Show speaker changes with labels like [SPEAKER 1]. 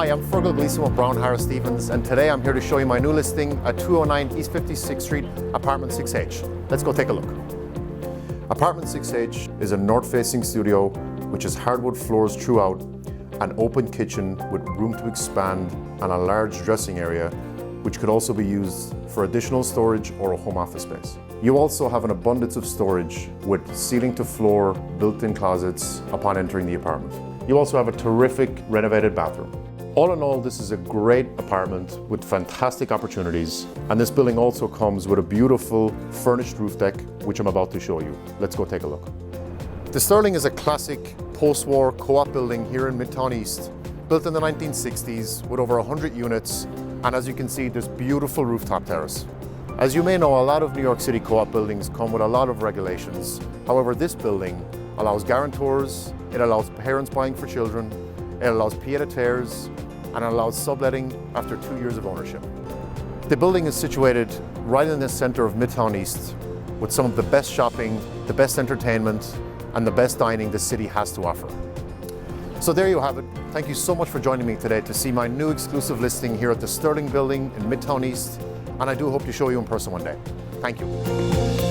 [SPEAKER 1] Hi, I'm Feargal Gleeson with Brown Harris Stevens, and today I'm here to show you my new listing at 209 East 56th Street, Apartment 6H. Let's go take a look. Apartment 6H is a north-facing studio which has hardwood floors throughout, an open kitchen with room to expand, and a large dressing area which could also be used for additional storage or a home office space. You also have an abundance of storage with ceiling to floor built-in closets upon entering the apartment. You also have a terrific renovated bathroom. All in all, this is a great apartment with fantastic opportunities, and this building also comes with a beautiful furnished roof deck, which I'm about to show you. Let's go take a look. The Sterling is a classic post-war co-op building here in Midtown East, built in the 1960s with over 100 units, and as you can see, this beautiful rooftop terrace. As you may know, a lot of New York City co-op buildings come with a lot of regulations. However, this building allows guarantors, it allows parents buying for children, it allows pied-à-terres, and it allows subletting after 2 years of ownership. The building is situated right in the center of Midtown East with some of the best shopping, the best entertainment, and the best dining the city has to offer. So there you have it. Thank you so much for joining me today to see my new exclusive listing here at the Sterling building in Midtown East, and I do hope to show you in person one day. Thank you.